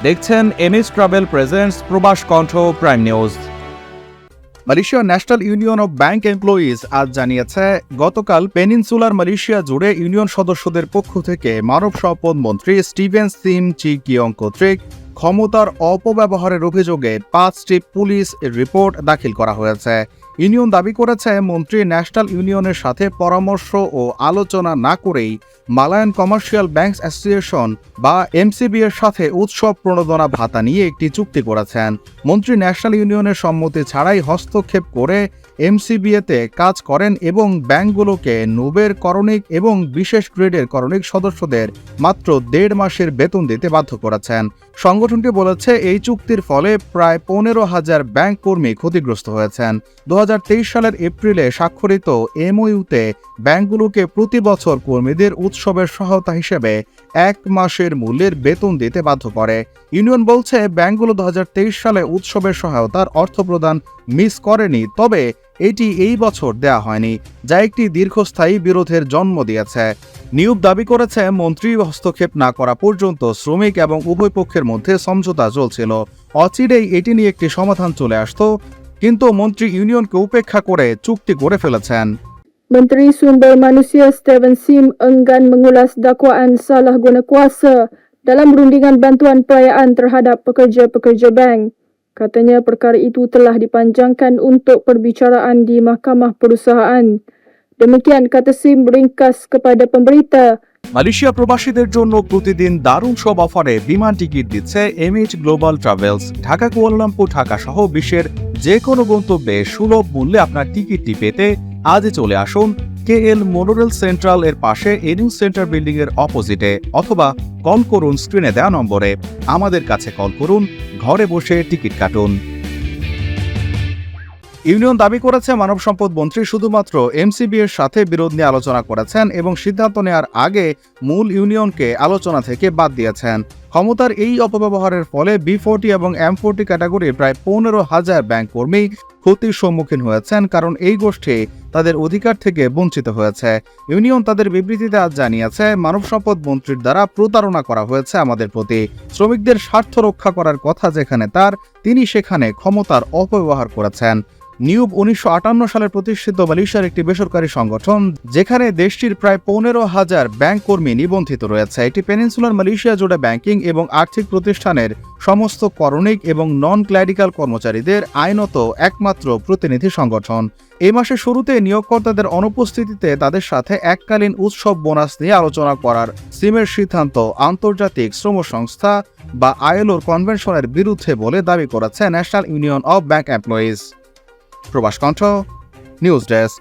দেখছেন MS travel presents প্রবাস কণ্ঠ prime news. Malaysia national union of bank employees আজ জানিয়েছে, গতকাল পেনিনসুলার মালয়েশিয়া জুড়ে ইউনিয়ন সদস্যদের পক্ষ থেকে মানব সম্পদ মন্ত্রী স্টিভেন সিম চি কিয়ং কর্তৃক ক্ষমতার অপব্যবহারের অভিযোগে 5টি পুলিশ রিপোর্ট দাখিল করা হয়েছে। ইউনিয়ন দাবি করেছে, মন্ত্রী ন্যাশনাল ইউনিয়নের সাথে পরামর্শ ও আলোচনা না করেই মালায়ান কমার্শিয়াল ব্যাংকস অ্যাসোসিয়েশন বা এমসিবি এর সাথে উৎসব প্রণোদনা ভাতা নিয়ে একটি চুক্তি করেছেন। মন্ত্রী ন্যাশনাল ইউনিয়নের সম্মতি ছাড়াই হস্তক্ষেপ করে এমসিবিএতে কাজ করেন এবং ব্যাংকগুলোকে নুবের করণিক এবং বিশেষ গ্রেডের করণিক সদস্যদের মাত্র 1.5 মাসের বেতন দিতে বাধ্য করেছেন। সংগঠনটি বলেছে, এই চুক্তির ফলে প্রায় 15,000 ব্যাংক কর্মী ক্ষতিগ্রস্ত হয়েছেন। 2023 সালের এপ্রিলে স্বাক্ষরিত এমওইউতে ব্যাংকগুলোকে প্রতি বছর কর্মীদের উৎসবের সহায়তা হিসেবে 1 মাসের মূল্যের বেতন দিতে বাধ্য করে। ইউনিয়ন বলছে, ব্যাংকগুলো 2023 সালে উৎসবের সহায়তার অর্থ প্রদান মিস করেনি, তবে এটি এই বছর দেয়া হয়নি, যা একটি দীর্ঘস্থায়ী বিরোধের জন্ম দিয়েছে। নিয়োগ দাবি করেছে, মন্ত্রী হস্তক্ষেপ না করা পর্যন্ত শ্রমিক এবং উভয় পক্ষের মধ্যে সমঝোতা চলছিল। অচিরেই এটি নিয়ে একটি সমাধান চলে আসতো, কিন্তু মন্ত্রী ইউনিয়নকে উপেক্ষা করে চুক্তি করে ফেলেছেন। Menteri Sumber Manusia Steven Sim enggan mengulas dakwaan salah guna kuasa dalam rundingan bantuan perayaan terhadap pekerja-pekerja bank. Katanya perkara itu telah dipanjangkan untuk perbicaraan di Mahkamah Perusahaan. Demikian kata Sim ringkas kepada pemberita. Malaysia প্রবাসীদের জন্য প্রতিদিন দারুণ সব অফারে বিমান ticket দিচ্ছে MH global travels. Dhaka, Kuala Lumpur, Dhaka সহ বিশ্বের যে কোনো গন্তব্যে সুলভ মূল্যে আপনার টিকিটটি পেতে আজই চলে আসুন কেএল মোনোরেল সেন্ট্রাল এর পাশে এনিউ সেন্টার বিল্ডিং এর অপোজিটে, অথবা কল করুন স্ক্রিনে দেওয়া নম্বরে। আমাদের কাছে কল করুন, ঘরে বসে টিকিট কাটুন। ইউনিয়ন দাবি করেছে, মানব সম্পদ মন্ত্রী শুধুমাত্র এমসিবি এর সাথে বিরোধ নিয়ে আলোচনা করেছেন এবং সিদ্ধান্ত নেওয়ার আগে মূল ইউনিয়নকে আলোচনা থেকে বাদ দিয়েছেন। ক্ষমতার এই অপব্যবহারের ফলে B40 এবং M40 ক্যাটাগরির প্রায় 15,000 ব্যাংক কর্মী ক্ষতির সম্মুখীন হয়েছেন, কারণ এই গোষ্ঠী তাদের অধিকার থেকে বঞ্চিত হয়েছে। ইউনিয়ন তাদের বিবৃতিতে আজ জানিয়েছে, মানব সম্পদ মন্ত্রীর দ্বারা প্রতারণা করা হয়েছে আমাদের প্রতি। শ্রমিকদের স্বার্থ রক্ষা করার কথা যেখানে তার, তিনি সেখানে ক্ষমতার অপব্যবহার করেছেন। নিউব 1958 সালে প্রতিষ্ঠিত মালয়েশিয়ার একটি বেসরকারি সংগঠন, যেখানে দেশটির প্রায় 15,000 ব্যাংক কর্মী নিবন্ধিত রয়েছে। এটি পেনিনসুলার মালয়েশিয়া জুড়ে ব্যাংকিং এবং আর্থিক প্রতিষ্ঠানের সমস্ত করণিক এবং নন ক্ল্যারিক্যাল কর্মচারীদের আইনত একমাত্র প্রতিনিধি সংগঠন। এই মাসের শুরুতে নিয়োগকর্তাদের অনুপস্থিতিতে তাদের সাথে এককালীন উৎসব বোনাস নিয়ে আলোচনা করার সিমের সিদ্ধান্ত আন্তর্জাতিক শ্রম সংস্থা বা আইএলওর কনভেনশনের বিরুদ্ধে বলে দাবি করেছে national union of bank employees. প্রবাস কণ্ঠ নিউজ ডেস্ক।